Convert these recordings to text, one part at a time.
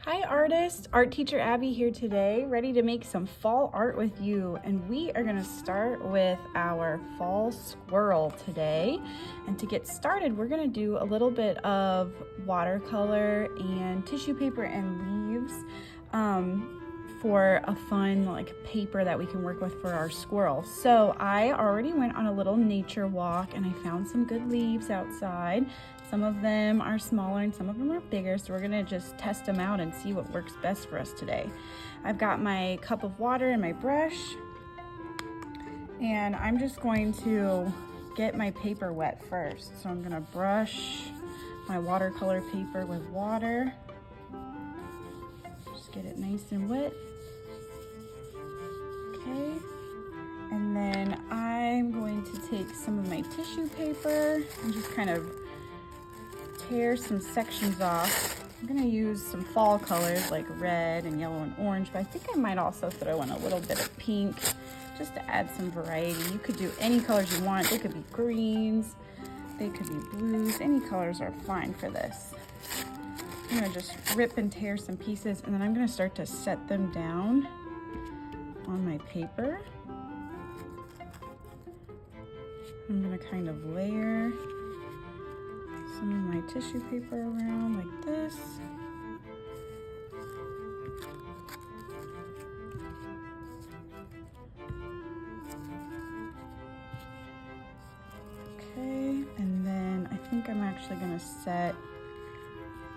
Hi artists, art teacher Abby here today, ready to make some fall art with you. And we are gonna start with our fall squirrel today. And to get started, we're gonna do a little bit of watercolor and tissue paper and leaves for a fun paper that we can work with for our squirrel. So I already went on a little nature walk and I found some good leaves outside. Some of them are smaller and some of them are bigger, so we're gonna just test them out and see what works best for us today. I've got my cup of water and my brush, and I'm just going to get my paper wet first. So I'm gonna brush my watercolor paper with water. Just get it nice and wet. Okay, and then I'm going to take some of my tissue paper and just kind of tear some sections off. I'm gonna use some fall colors like red and yellow and orange, but I think I might also throw in a little bit of pink just to add some variety. You could do any colors you want. They could be greens, they could be blues, any colors are fine for this. I'm gonna just rip and tear some pieces, and then I'm gonna start to set them down on my paper. I'm gonna kind of layer some of my tissue paper around like this. Okay, and then I think I'm actually gonna set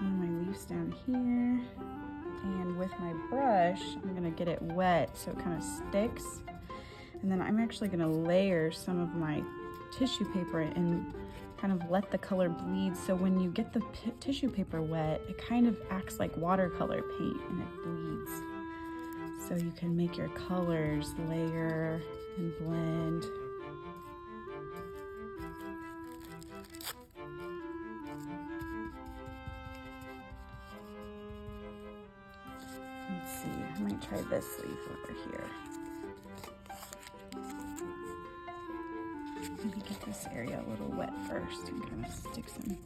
one of my leaves down here. And with my brush, I'm gonna get it wet so it kind of sticks. And then I'm actually gonna layer some of my tissue paper and kind of let the color bleed. So when you get the tissue paper wet, it kind of acts like watercolor paint and it bleeds. So you can make your colors layer and blend. Let's see, I might try this leaf over here. Maybe get this area a little wet first and kind of stick some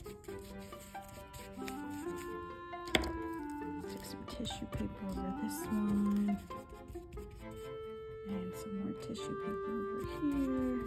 tissue paper over this one. And some more tissue paper over here.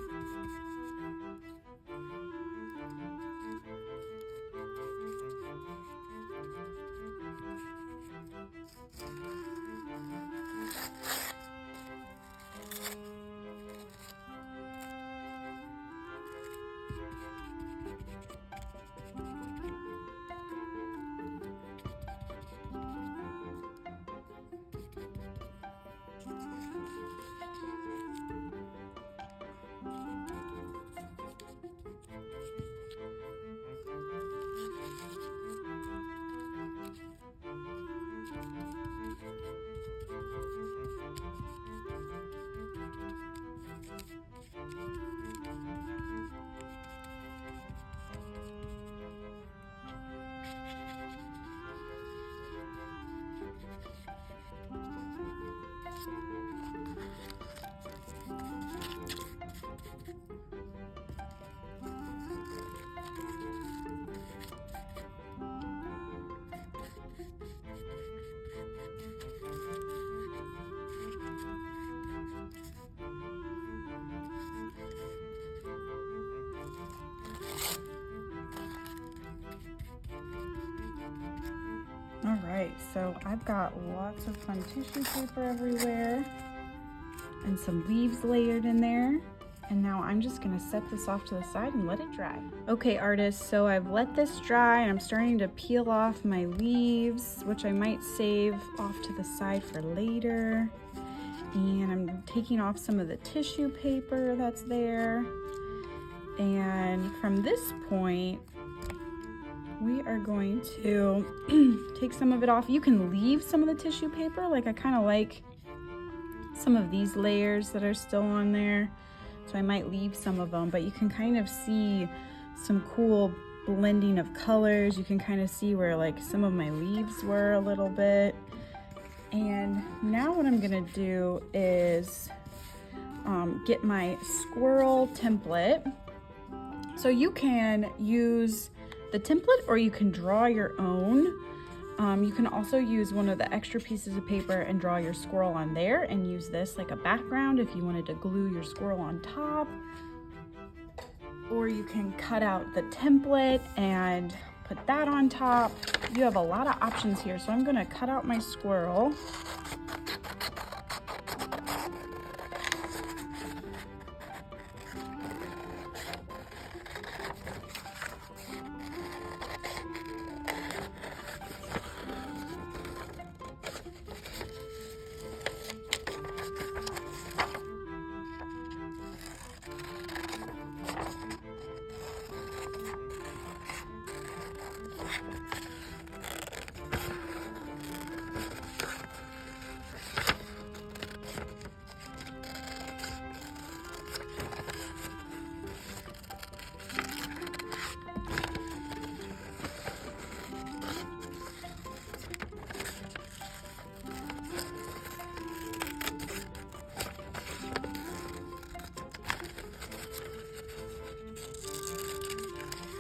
All right, so I've got lots of fun tissue paper everywhere and some leaves layered in there. And now I'm just gonna set this off to the side and let it dry. Okay, artists, so I've let this dry and I'm starting to peel off my leaves, which I might save off to the side for later. And I'm taking off some of the tissue paper that's there. And from this point, we are going to take some of it off. You can leave some of the tissue paper. Like I kind of like some of these layers that are still on there. So I might leave some of them, but you can kind of see some cool blending of colors. You can kind of see where like some of my leaves were a little bit. And now what I'm gonna do is get my squirrel template. So you can use the template or you can draw your own. You can also use one of the extra pieces of paper and draw your squirrel on there and use this like a background if you wanted to glue your squirrel on top. Or you can cut out the template and put that on top. You have a lot of options here. So I'm gonna cut out my squirrel.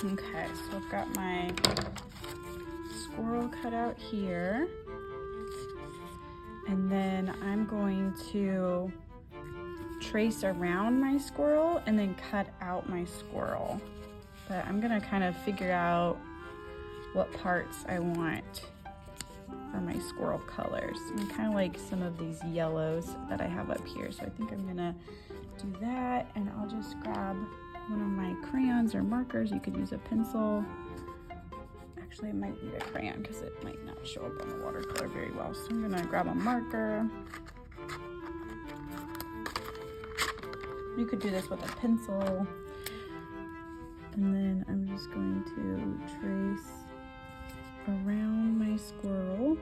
Okay, so I've got my squirrel cut out here. And then I'm going to trace around my squirrel and then cut out my squirrel. But I'm gonna kind of figure out what parts I want for my squirrel colors. I kind of like some of these yellows that I have up here. So I think I'm gonna do that, and I'll just grab one of my crayons or markers. You could use a pencil. Actually, I might need a crayon because it might not show up on the watercolor very well. So I'm gonna grab a marker. You could do this with a pencil. And then I'm just going to trace around my squirrel.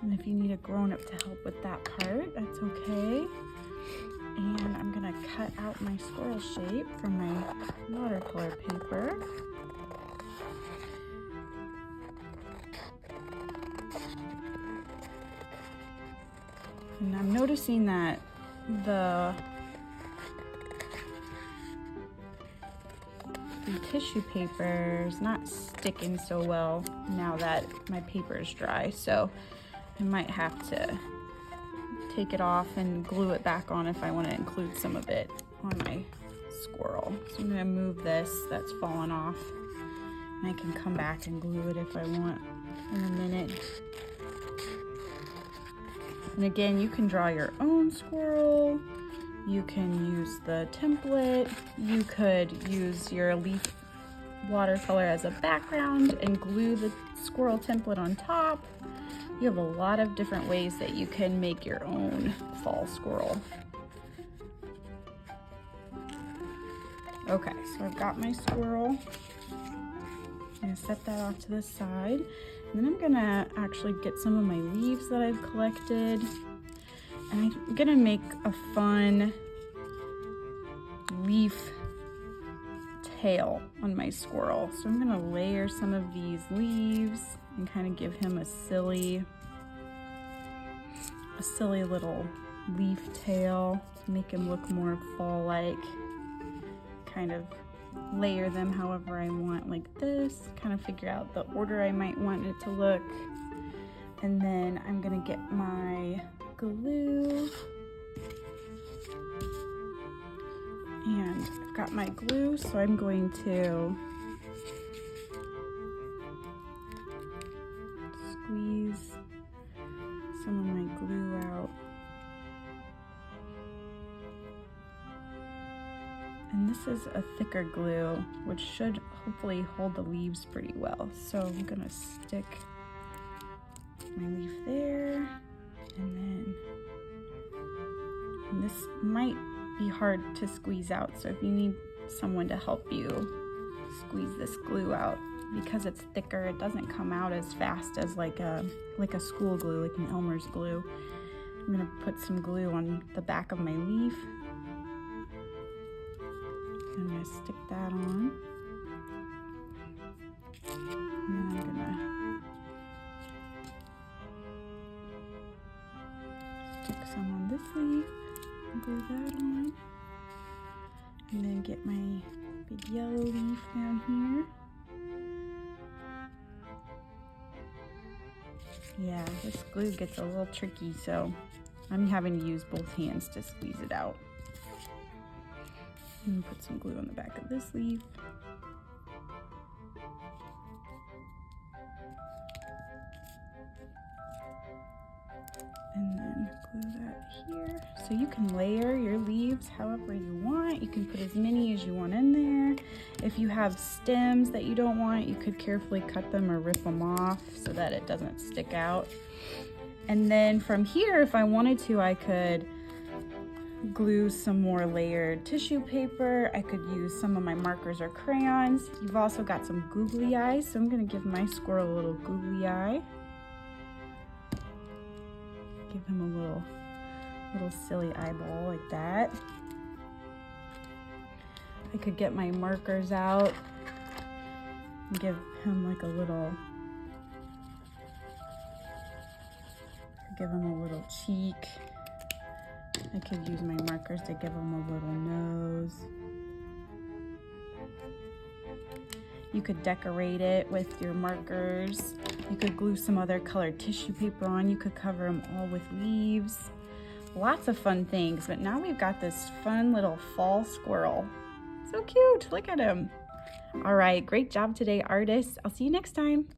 And if you need a grown-up to help with that part, that's okay. And I'm gonna cut out my squirrel shape from my watercolor paper. And I'm noticing that the tissue paper is not sticking so well now that my paper is dry, so I might have to take it off and glue it back on if I want to include some of it on my squirrel. So I'm going to move this that's fallen off, and I can come back and glue it if I want in a minute. And again, you can draw your own squirrel. You can use the template. You could use your leaf watercolor as a background and glue the squirrel template on top. You have a lot of different ways that you can make your own fall squirrel. Okay, so I've got my squirrel. I'm gonna set that off to the side. And then I'm gonna actually get some of my leaves that I've collected. And I'm gonna make a fun leaf tail on my squirrel. So I'm gonna layer some of these leaves and kind of give him a silly little leaf tail, make him look more fall-like. Kind of layer them however I want, like this, kind of figure out the order I might want it to look. And then I'm gonna get my glue, and I've got my glue, so I'm going to squeeze some of my glue out. And this is a thicker glue, which should hopefully hold the leaves pretty well. So I'm gonna stick my leaf there, and this might be hard to squeeze out. So if you need someone to help you squeeze this glue out, because it's thicker, it doesn't come out as fast as like a school glue, like an Elmer's glue. I'm gonna put some glue on the back of my leaf. I'm gonna stick that on. And then this leaf, glue that on, and then get my big yellow leaf down here. Yeah, this glue gets a little tricky, so I'm having to use both hands to squeeze it out. And put some glue on the back of this leaf. And then glue that here. So you can layer your leaves however you want. You can put as many as you want in there. If you have stems that you don't want, you could carefully cut them or rip them off so that it doesn't stick out. And then from here, if I wanted to, I could glue some more layered tissue paper. I could use some of my markers or crayons. You've also got some googly eyes, so I'm gonna give my squirrel a little googly eye. Give him a little silly eyeball like that. I could get my markers out and give him like a little, give him a little cheek. I could use my markers to give him a little nose. You could decorate it with your markers. You could glue some other colored tissue paper on. You could cover them all with leaves. Lots of fun things, but now we've got this fun little fall squirrel. So cute, look at him. All right, great job today, artists. I'll see you next time.